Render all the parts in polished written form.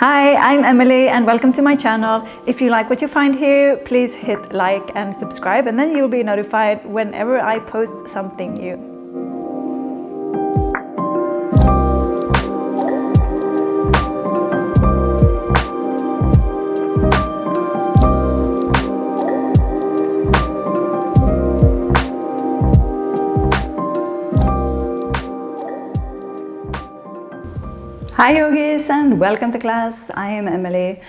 Hi, I'm Emily and welcome to my channel. If you like what you find here, please hit like and subscribe, and then you'll be notified whenever I post something new. Hi yogis and welcome to class. I am Emily.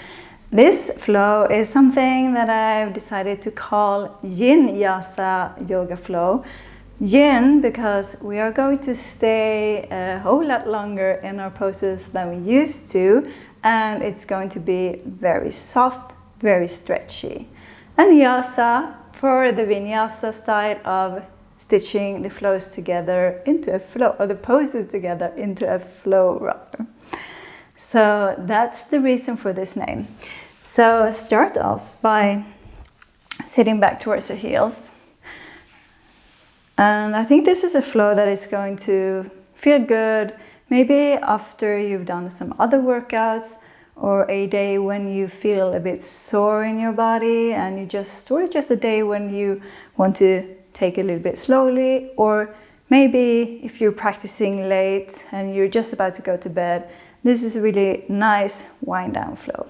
This flow is something that I've decided to call Yin Yasa Yoga Flow. Yin because we are going to stay a whole lot longer in our poses than we used to, and it's going to be very soft, very stretchy. And Yasa for the vinyasa style of stitching the flows together into a flow, or the poses together into a flow rather. So that's the reason for this name. So start off by sitting back towards the heels. And I think this is a flow that is going to feel good, maybe after you've done some other workouts, or a day when you feel a bit sore in your body and or just a day when you want to take it a little bit slowly, or maybe if you're practicing late and you're just about to go to bed. This is a really nice wind down flow.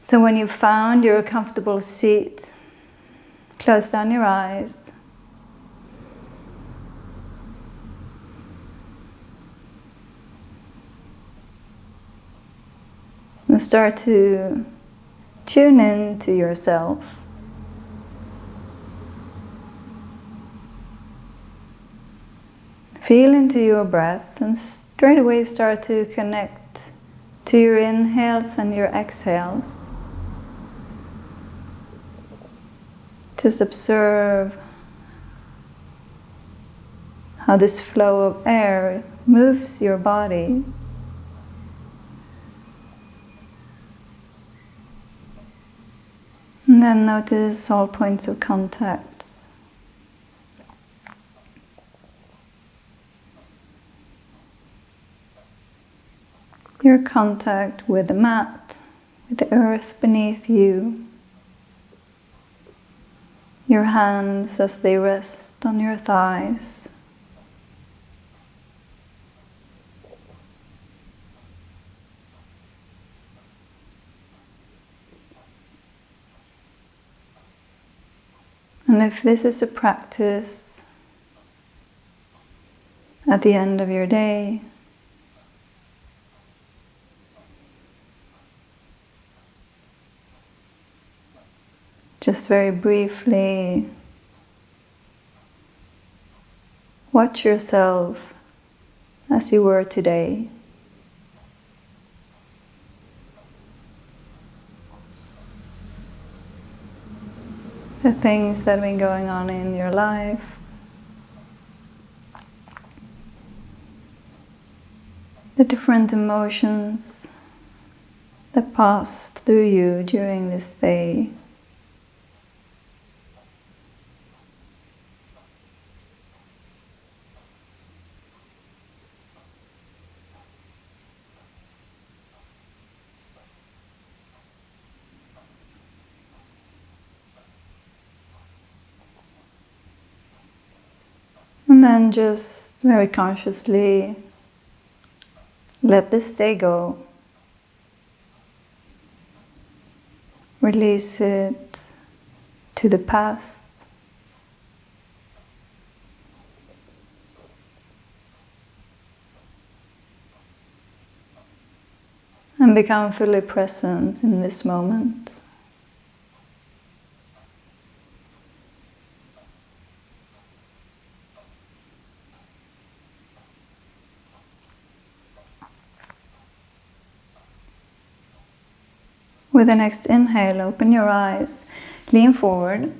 So when you've found your comfortable seat, close down your eyes. And start to tune in to yourself. Feel into your breath and straight away start to connect to your inhales and your exhales. Just observe how this flow of air moves your body. And then notice all points of contact. Your contact with the mat, with the earth beneath you. Your hands as they rest on your thighs. And if this is a practice at the end of your day, just very briefly watch yourself as you were today. The things that have been going on in your life. The different emotions that passed through you during this day. And then just very consciously let this day go. Release it to the past. And become fully present in this moment. With the next inhale, open your eyes, lean forward,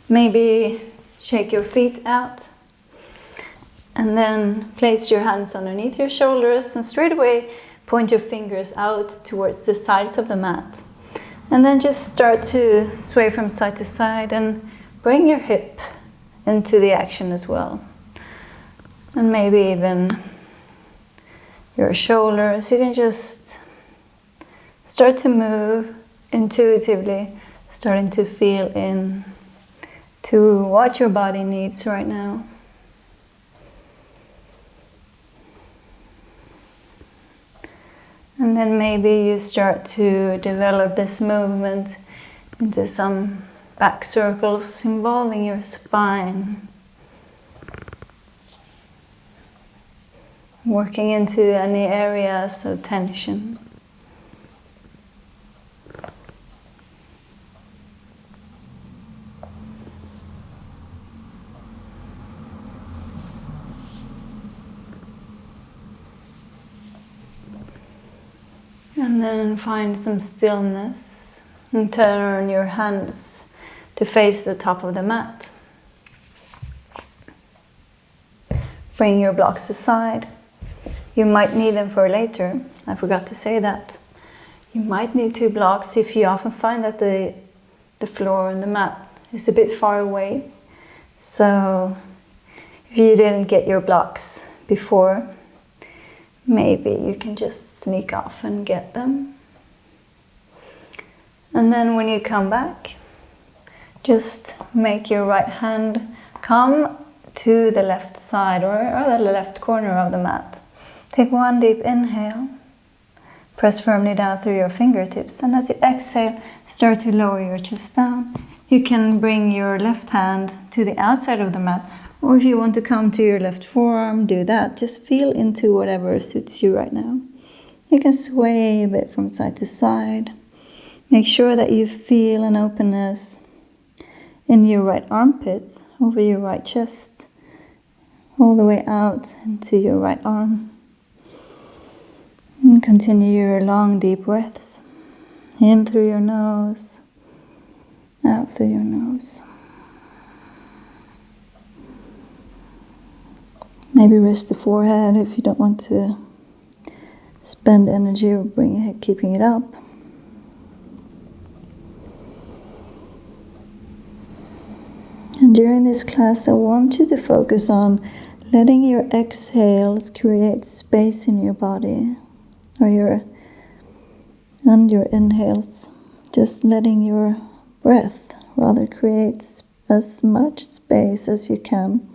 maybe shake your feet out, and then place your hands underneath your shoulders and straight away point your fingers out towards the sides of the mat. And then just start to sway from side to side and bring your hip into the action as well. And maybe even your shoulders, you can just start to move intuitively, starting to feel in to what your body needs right now. And then maybe you start to develop this movement into some back circles involving your spine. Working into any areas of tension. And then find some stillness and turn your hands to face the top of the mat. Bring your blocks aside. You might need them for later. I forgot to say that. You might need 2 blocks if you often find that the floor and the mat is a bit far away. So if you didn't get your blocks before, maybe you can just sneak off and get them. And then when you come back, just make your right hand come to the left side or the left corner of the mat. Take 1 deep inhale. Press firmly down through your fingertips, and as you exhale, start to lower your chest down. You can bring your left hand to the outside of the mat, or if you want to come to your left forearm, do that. Just feel into whatever suits you right now. You can sway a bit from side to side. Make sure that you feel an openness in your right armpit, over your right chest, all the way out into your right arm. And continue your long, deep breaths. In through your nose, out through your nose. Maybe rest the forehead if you don't want to spend energy or keeping it up. And during this class, I want you to focus on letting your exhales create space in your body, and your inhales, just letting your breath rather create as much space as you can.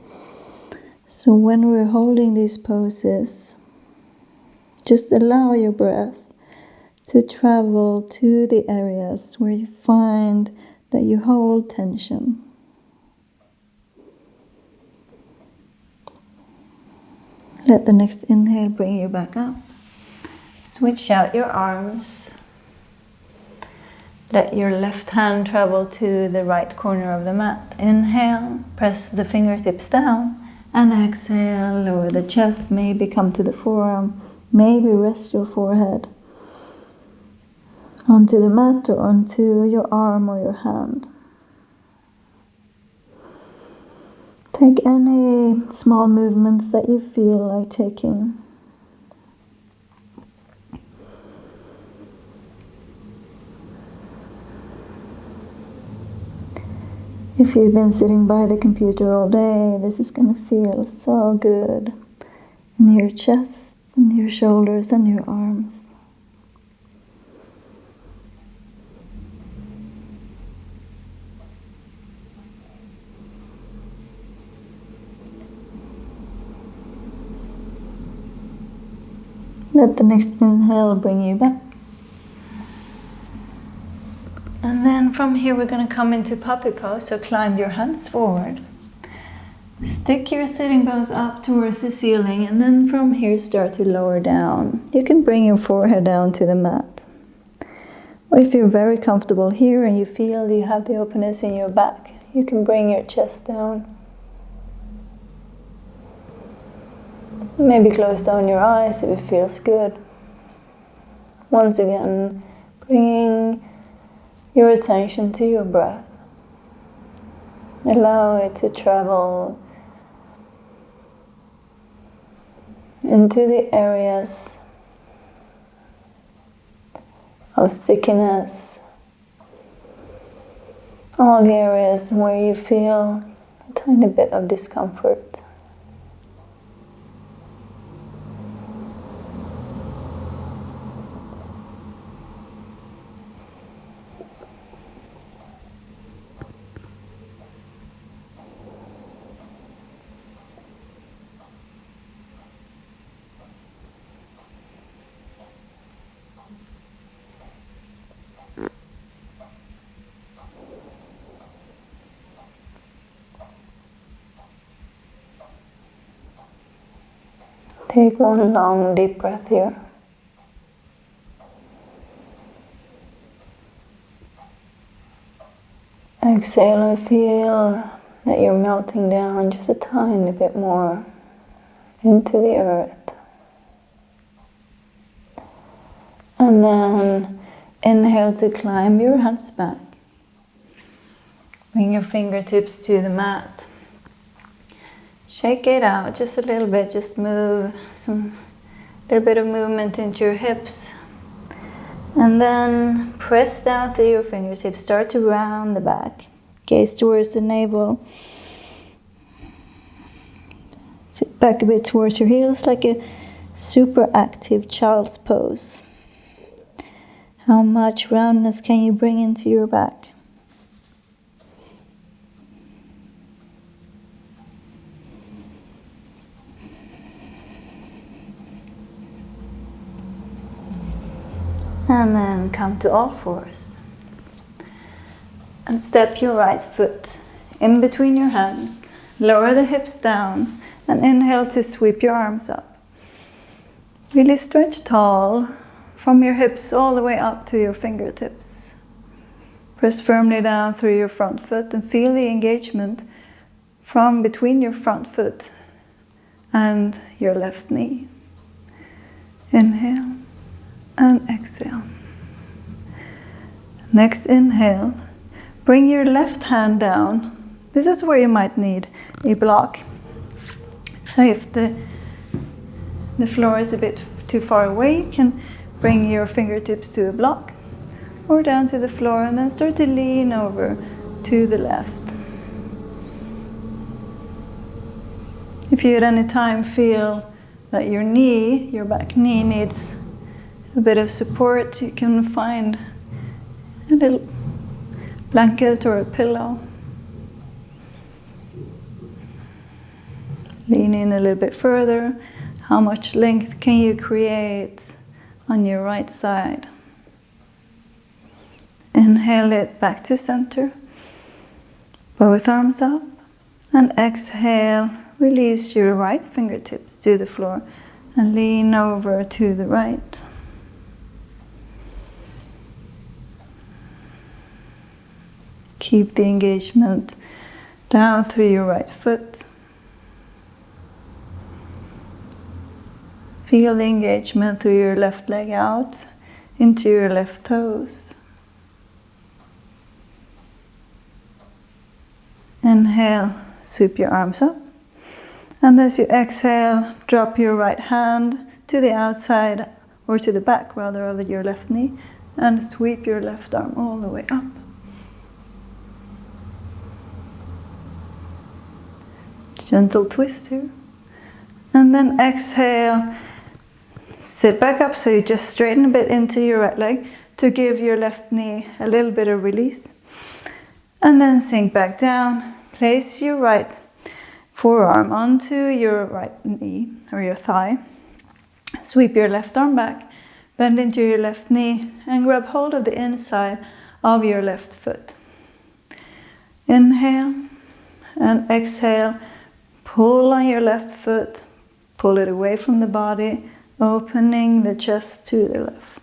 So when we're holding these poses, just allow your breath to travel to the areas where you find that you hold tension. Let the next inhale bring you back up. Switch out your arms. Let your left hand travel to the right corner of the mat. Inhale, press the fingertips down, and exhale, lower the chest, maybe come to the forearm, maybe rest your forehead onto the mat or onto your arm or your hand. Take any small movements that you feel like taking. If you've been sitting by the computer all day, this is going to feel so good in your chest, in your shoulders, and your arms. Let the next inhale bring you back. And then from here we're going to come into puppy pose, so climb your hands forward. Stick your sitting bones up towards the ceiling, and then from here start to lower down. You can bring your forehead down to the mat. Or if you're very comfortable here and you feel you have the openness in your back, you can bring your chest down. Maybe close down your eyes if it feels good. Once again, bringing your attention to your breath. Allow it to travel into the areas of stickiness, all the areas where you feel a tiny bit of discomfort. Take one long deep breath here. Exhale and feel that you're melting down just a tiny bit more into the earth. And then inhale to climb your hands back. Bring your fingertips to the mat. Shake it out just a little bit, just move little bit of movement into your hips. And then press down through your fingertips, start to round the back. Gaze towards the navel. Sit back a bit towards your heels like a super active child's pose. How much roundness can you bring into your back? And then come to all fours. And step your right foot in between your hands. Lower the hips down and inhale to sweep your arms up. Really stretch tall from your hips all the way up to your fingertips. Press firmly down through your front foot and feel the engagement from between your front foot and your left knee. Inhale and exhale. Next inhale, bring your left hand down. This is where you might need a block. So if the floor is a bit too far away, you can bring your fingertips to a block or down to the floor and then start to lean over to the left. If you at any time feel that your back knee needs a bit of support, you can find a little blanket or a pillow. Lean in a little bit further. How much length can you create on your right side? Inhale it back to center. Both arms up. And exhale, release your right fingertips to the floor and lean over to the right. Keep the engagement down through your right foot. Feel the engagement through your left leg out into your left toes. Inhale, sweep your arms up. And as you exhale, drop your right hand to the outside, or to the back rather, of your left knee, and sweep your left arm all the way up. Gentle twist here. And then exhale, sit back up, so you just straighten a bit into your right leg to give your left knee a little bit of release. And then sink back down, place your right forearm onto your right knee or your thigh. Sweep your left arm back, bend into your left knee and grab hold of the inside of your left foot. Inhale and exhale. Pull on your left foot, pull it away from the body, opening the chest to the left.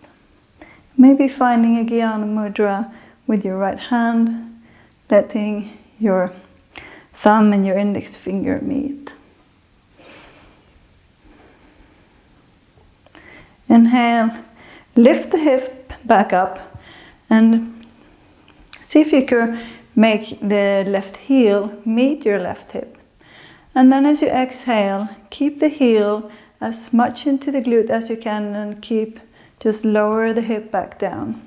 Maybe finding a Jnana Mudra with your right hand, letting your thumb and your index finger meet. Inhale, lift the hip back up and see if you can make the left heel meet your left hip. And then as you exhale, keep the heel as much into the glute as you can and just lower the hip back down.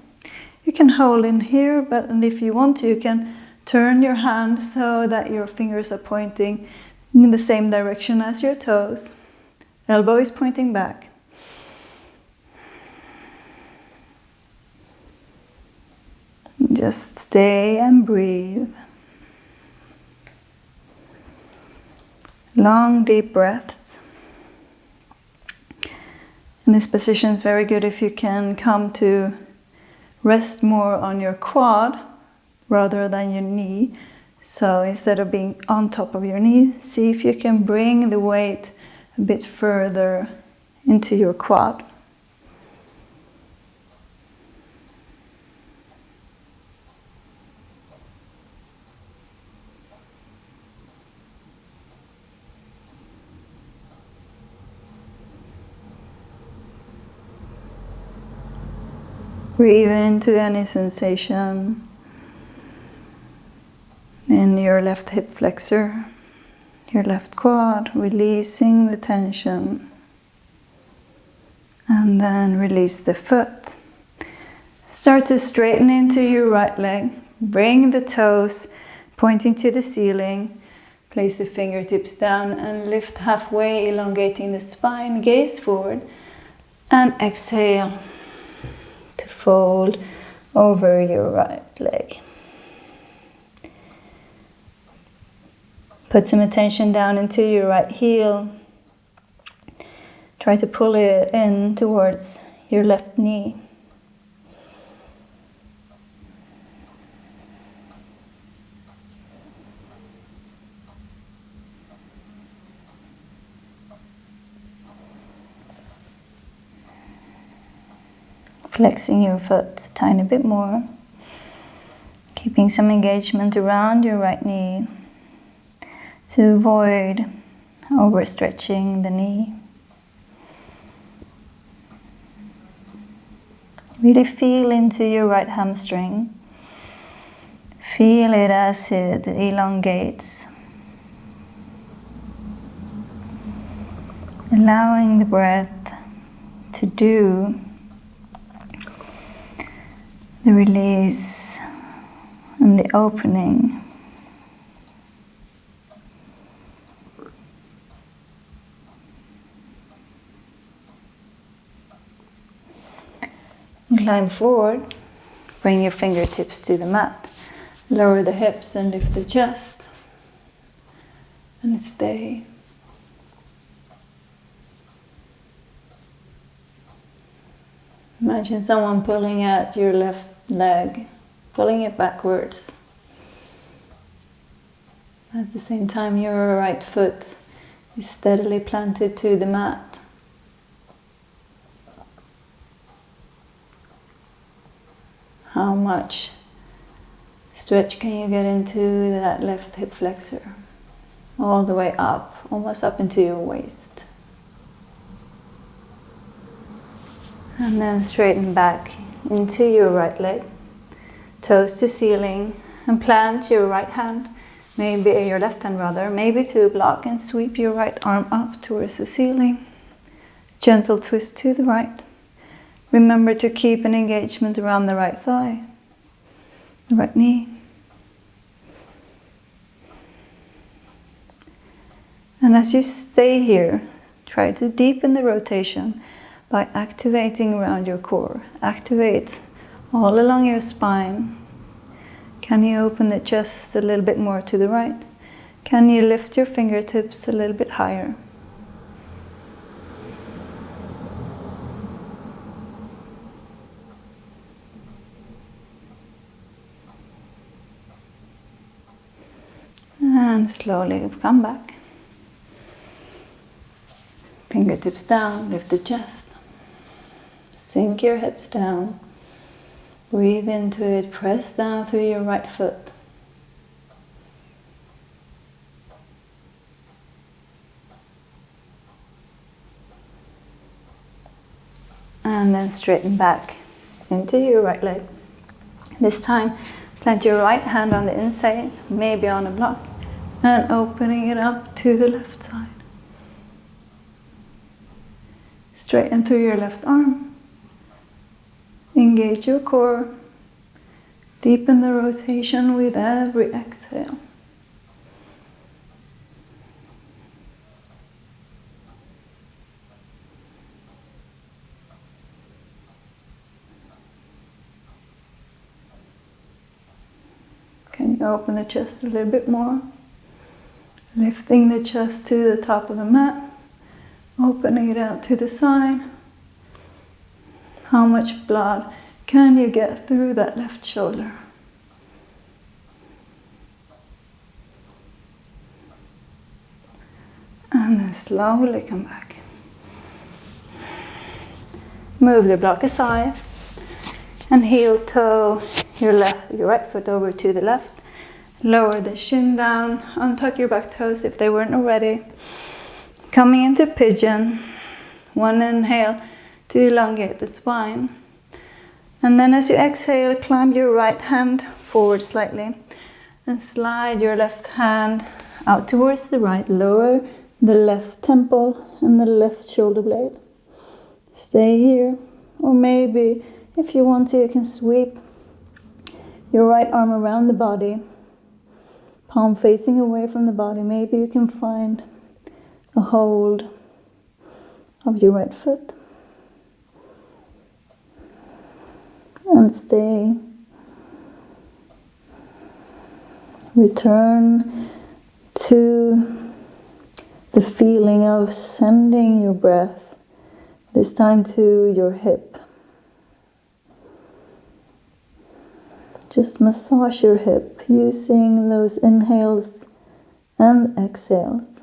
You can hold in here, and if you want to, you can turn your hand so that your fingers are pointing in the same direction as your toes. Elbow is pointing back. Just stay and breathe. Long, deep breaths. And this position is very good if you can come to rest more on your quad rather than your knee. So instead of being on top of your knee, see if you can bring the weight a bit further into your quad. Breathe into any sensation in your left hip flexor, your left quad, releasing the tension. And then release the foot. Start to straighten into your right leg. Bring the toes pointing to the ceiling. Place the fingertips down and lift halfway, elongating the spine. Gaze forward and exhale to fold over your right leg. Put some attention down into your right heel. Try to pull it in towards your left knee. Flexing your foot a tiny bit more. Keeping some engagement around your right knee to avoid overstretching the knee. Really feel into your right hamstring. Feel it as it elongates. Allowing the breath to do the release and the opening. Climb forward, bring your fingertips to the mat, lower the hips and lift the chest, and stay. Imagine someone pulling at your left leg, pulling it backwards. At the same time, your right foot is steadily planted to the mat. How much stretch can you get into that left hip flexor? All the way up, almost up into your waist. And then straighten back into your right leg, toes to ceiling, and plant your right hand, maybe your left hand rather, maybe to a block, and sweep your right arm up towards the ceiling. Gentle twist to the right. Remember to keep an engagement around the right thigh, the right knee. And as you stay here, try to deepen the rotation by activating around your core. Activate all along your spine. Can you open the chest a little bit more to the right? Can you lift your fingertips a little bit higher? And slowly come back. Fingertips down, lift the chest. Sink your hips down. Breathe into it, press down through your right foot. And then straighten back into your right leg. This time, plant your right hand on the inside, maybe on a block, and opening it up to the left side. Straighten through your left arm. Engage your core. Deepen the rotation with every exhale. Can you open the chest a little bit more? Lifting the chest to the top of the mat. Opening it out to the side. How much blood can you get through that left shoulder? And then slowly come back. Move the block aside and heel toe your right foot over to the left. Lower the shin down, untuck your back toes if they weren't already. Coming into pigeon. One inhale to elongate the spine. And then as you exhale, climb your right hand forward slightly and slide your left hand out towards the right. Lower the left temple and the left shoulder blade. Stay here, or maybe if you want to, you can sweep your right arm around the body, palm facing away from the body. Maybe you can find a hold of your right foot and stay. Return to the feeling of sending your breath, this time to your hip. Just massage your hip using those inhales and exhales.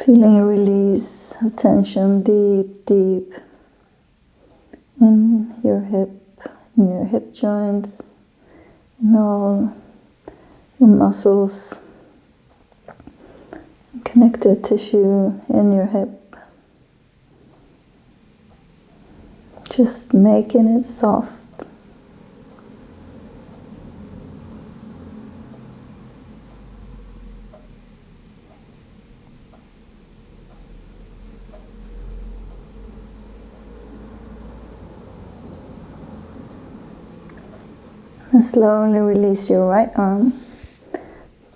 Feeling a release of tension deep, deep in your hip joints, in all your muscles, connective tissue in your hip. Just making it soft. And slowly release your right arm.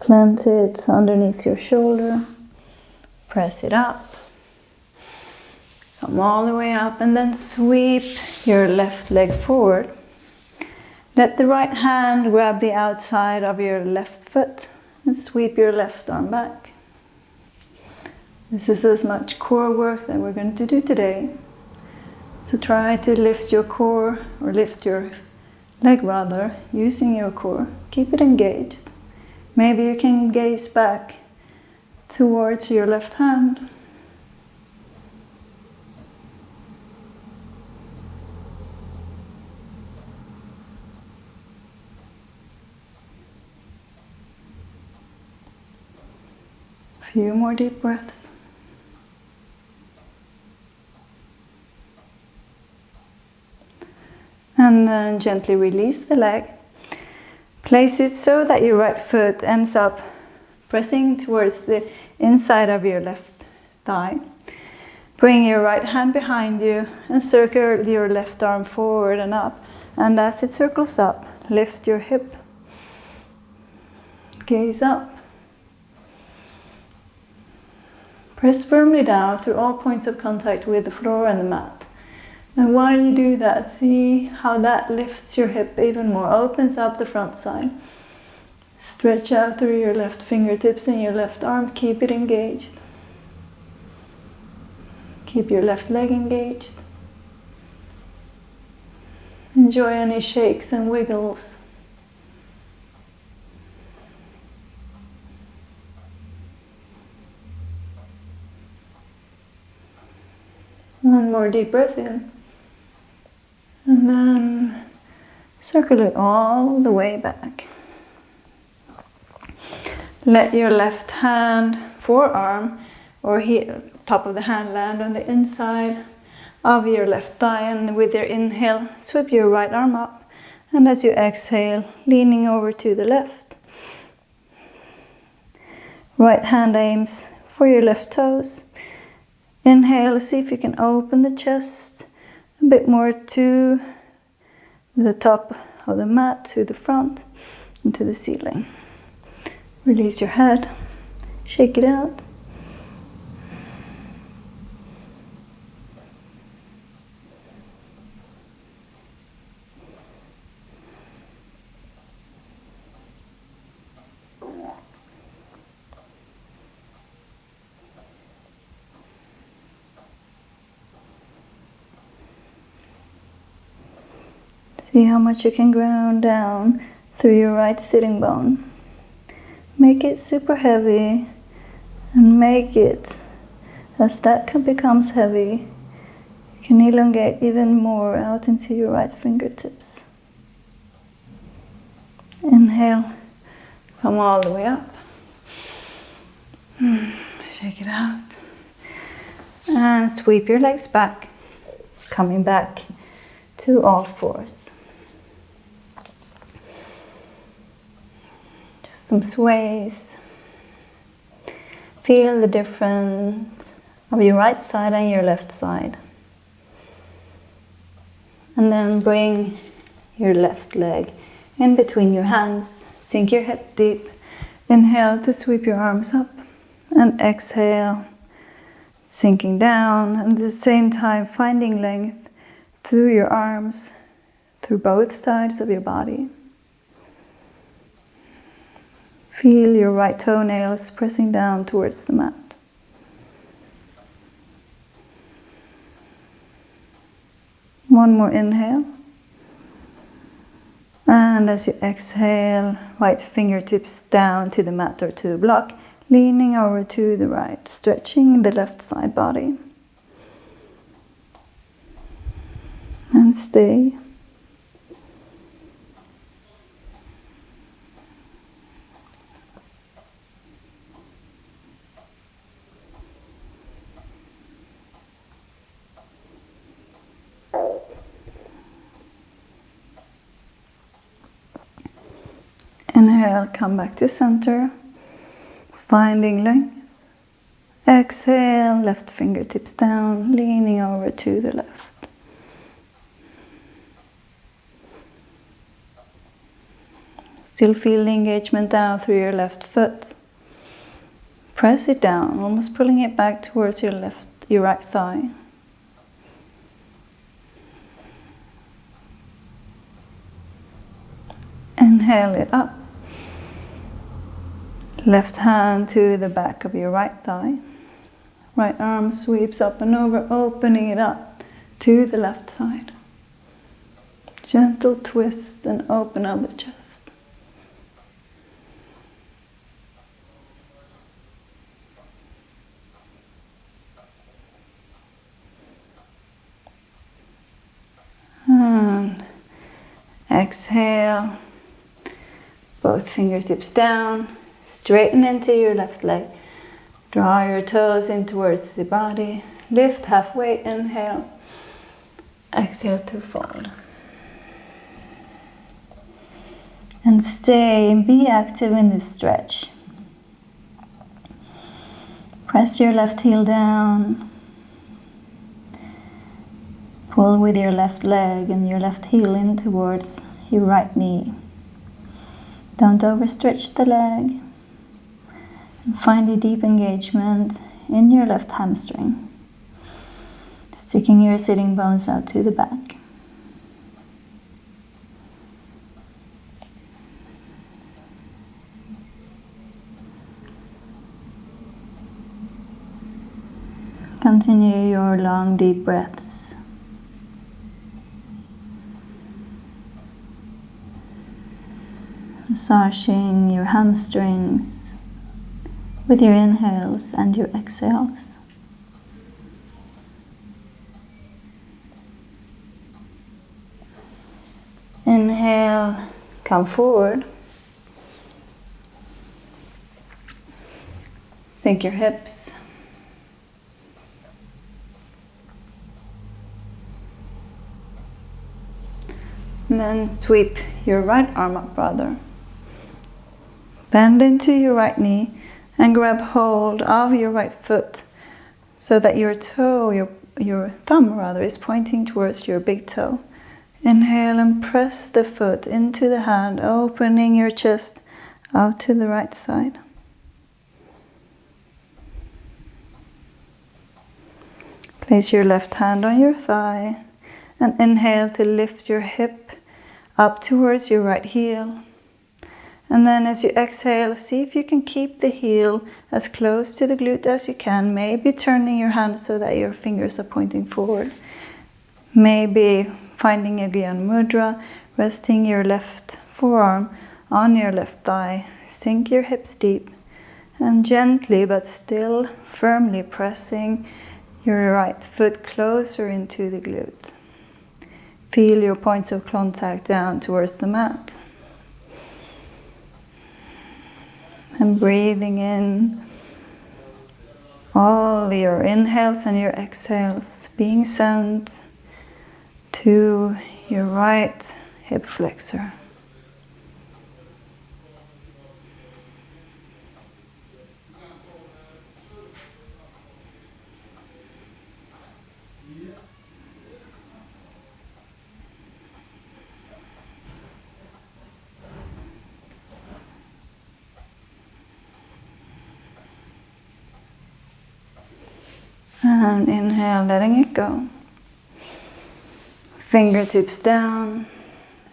Plant it underneath your shoulder. Press it up. Come all the way up and then sweep your left leg forward. Let the right hand grab the outside of your left foot and sweep your left arm back. This is as much core work that we're going to do today. So try to lift your core, or lift your leg rather, using your core. Keep it engaged. Maybe you can gaze back towards your left hand. A few more deep breaths. And then gently release the leg. Place it so that your right foot ends up pressing towards the inside of your left thigh. Bring your right hand behind you and circle your left arm forward and up. And as it circles up, lift your hip. Gaze up. Press firmly down through all points of contact with the floor and the mat. And while you do that, see how that lifts your hip even more, opens up the front side. Stretch out through your left fingertips and your left arm, keep it engaged. Keep your left leg engaged. Enjoy any shakes and wiggles. One more deep breath in. And then circle it all the way back. Let your left hand, forearm, or heel, top of the hand land on the inside of your left thigh, and with your inhale, sweep your right arm up. And as you exhale, leaning over to the left. Right hand aims for your left toes. Inhale, see if you can open the chest a bit more to the top of the mat, to the front, and to the ceiling. Release your head, shake it out. See how much you can ground down through your right sitting bone. Make it super heavy, and make it, as that becomes heavy, you can elongate even more out into your right fingertips. Inhale, come all the way up. Shake it out. And sweep your legs back, coming back to all fours. Just some sways. Feel the difference of your right side and your left side. And then bring your left leg in between your hands. Sink your hip deep. Inhale to sweep your arms up. And exhale, sinking down. And at the same time, finding length through your arms, through both sides of your body. Feel your right toenails pressing down towards the mat. One more inhale. And as you exhale, right fingertips down to the mat or to the block, leaning over to the right, stretching the left side body. And stay. Inhale, come back to center, finding length. Exhale, left fingertips down, leaning over to the left. Still feel the engagement down through your left foot. Press it down, almost pulling it back towards your right thigh. Inhale it up. Left hand to the back of your right thigh. Right arm sweeps up and over, opening it up to the left side. Gentle twist and open of the chest. And exhale. Both fingertips down. Straighten into your left leg. Draw your toes in towards the body. Lift halfway, inhale. Exhale to fold. And stay and be active in this stretch. Press your left heel down. Pull with your left leg and your left heel in towards your right knee. Don't overstretch the leg. And find a deep engagement in your left hamstring. Sticking your sitting bones out to the back. Continue your long, deep breaths. Massaging your hamstrings with your inhales and your exhales. Inhale, come forward. Sink your hips. And then sweep your right arm up, brother. Bend into your right knee and grab hold of your right foot so that your toe, your thumb rather, is pointing towards your big toe. Inhale and press the foot into the hand, opening your chest out to the right side. Place your left hand on your thigh and inhale to lift your hip up towards your right heel. And then as you exhale, see if you can keep the heel as close to the glute as you can. Maybe turning your hand so that your fingers are pointing forward. Maybe finding a Gyan Mudra, resting your left forearm on your left thigh. Sink your hips deep and gently but still firmly pressing your right foot closer into the glute. Feel your points of contact down towards the mat. And breathing in all your inhales and your exhales being sent to your right hip flexor. And inhale, letting it go. Fingertips down.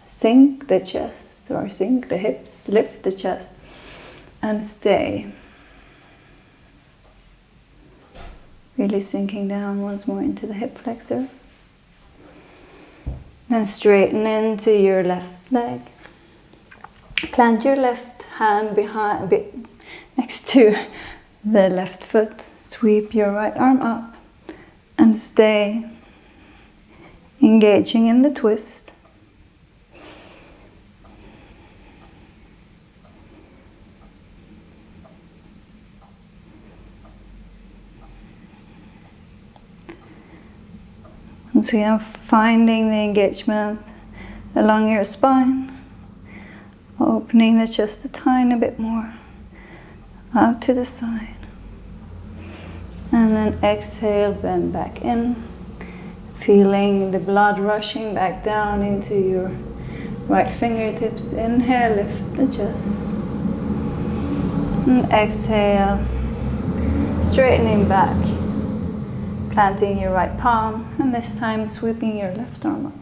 Sink the chest or sink the hips, lift the chest and stay. Really sinking down once more into the hip flexor. Then straighten into your left leg. Plant your left hand behind, next to the left foot. Sweep your right arm up and stay engaging in the twist. Once again, finding the engagement along your spine, opening the chest a tiny bit more out to the side. And then exhale, bend back in, feeling the blood rushing back down into your right fingertips. Inhale, lift the chest. And exhale, straightening back, planting your right palm, and this time sweeping your left arm up.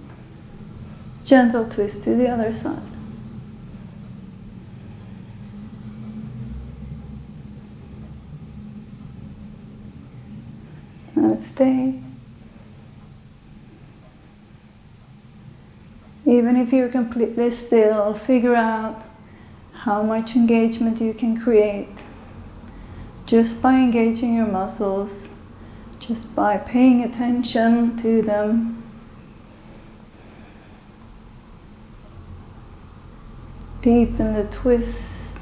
Gentle twist to the other side. And stay. Even if you're completely still, figure out how much engagement you can create just by engaging your muscles, just by paying attention to them. Deepen the twist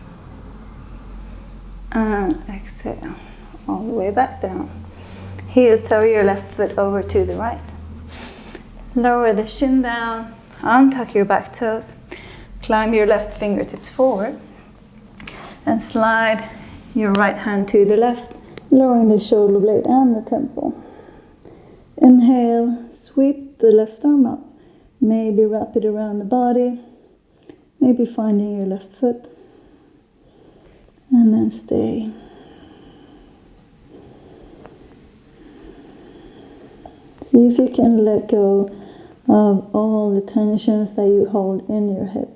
and exhale all the way back down. Heel toe your left foot over to the right. Lower the shin down, untuck your back toes, climb your left fingertips forward, and slide your right hand to the left, lowering the shoulder blade and the temple. Inhale, sweep the left arm up, maybe wrap it around the body, maybe finding your left foot, and then stay. See if you can let go of all the tensions that you hold in your hip.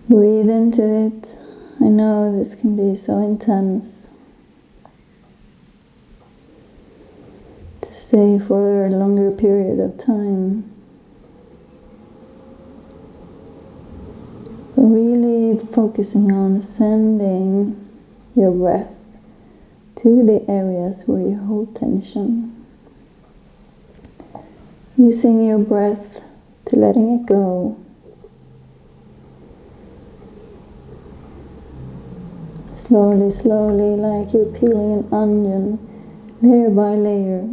Breathe into it. I know this can be so intense to stay for a longer period of time. But really focusing on sending your breath to the areas where you hold tension. Using your breath to letting it go. Slowly, slowly, like you're peeling an onion, layer by layer.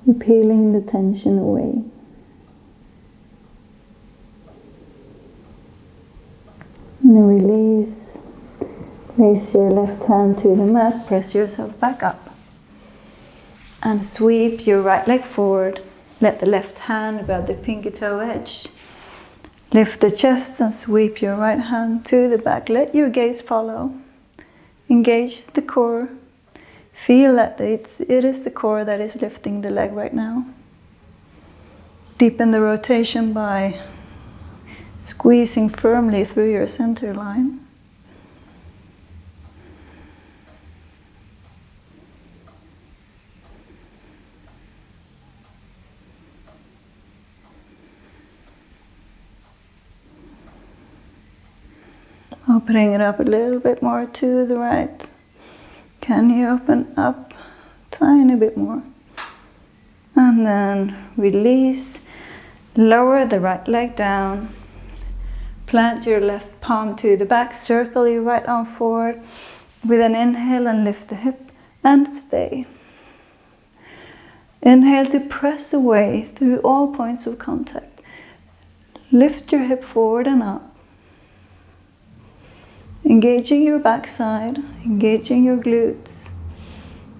You're peeling the tension away. And then release. Place your left hand to the mat, press yourself back up. And sweep your right leg forward. Let the left hand grab the pinky toe edge. Lift the chest and sweep your right hand to the back. Let your gaze follow. Engage the core. Feel that it is the core that is lifting the leg right now. Deepen the rotation by squeezing firmly through your center line. Opening it up a little bit more to the right. Can you open up a tiny bit more? And then release. Lower the right leg down. Plant your left palm to the back. Circle your right arm forward. With an inhale and lift the hip and stay. Inhale to press away through all points of contact. Lift your hip forward and up. Engaging your backside, engaging your glutes,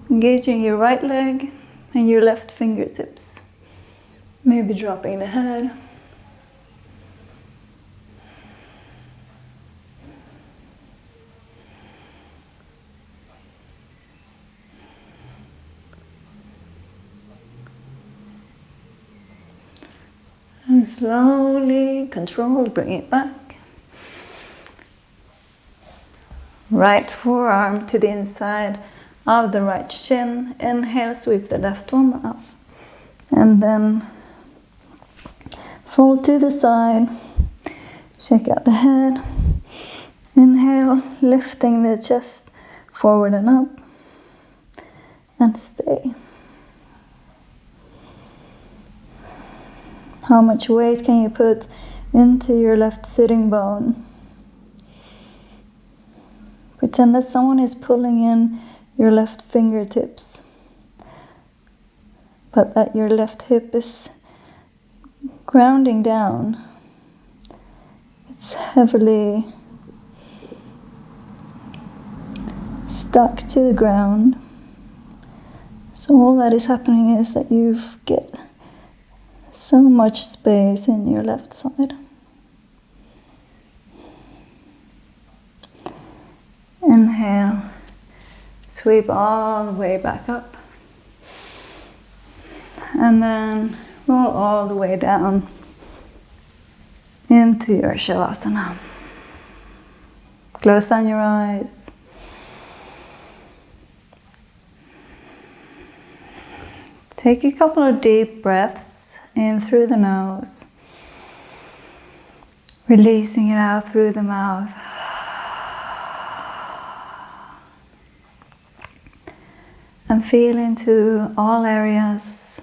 engaging your right leg and your left fingertips. Maybe dropping the head. And slowly, controlled, bring it back. Right forearm to the inside of the right shin. Inhale, sweep the left one up. And then fold to the side. Shake out the head. Inhale, lifting the chest forward and up. And stay. How much weight can you put into your left sitting bone? Pretend that someone is pulling in your left fingertips, but that your left hip is grounding down. It's heavily stuck to the ground. So all that is happening is that you get so much space in your left side. Inhale, sweep all the way back up. And then roll all the way down into your Savasana. Close down your eyes. Take a couple of deep breaths in through the nose, releasing it out through the mouth. And feel into all areas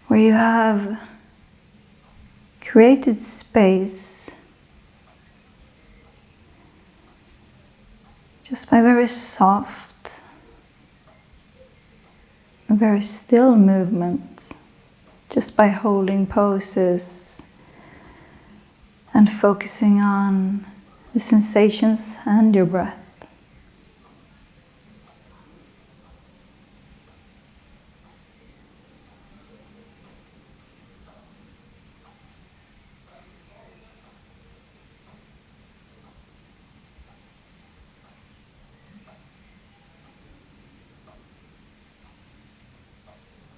where you have created space just by very soft, very still movement, just by holding poses and focusing on the sensations and your breath.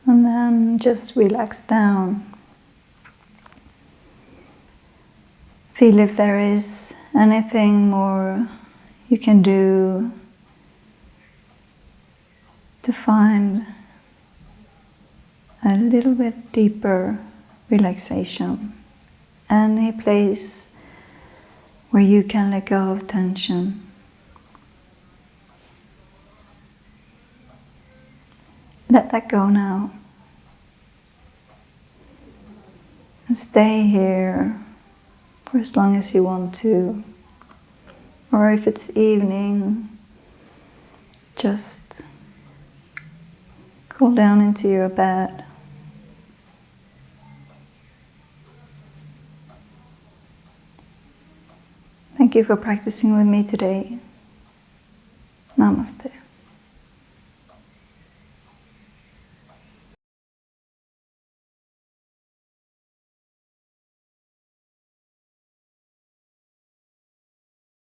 And then just relax down. Feel if there is anything more you can do to find a little bit deeper relaxation. Any place where you can let go of tension. Let that go now. And stay here for as long as you want to. Or if it's evening, just go down into your bed. Thank you for practicing with me today. Namaste.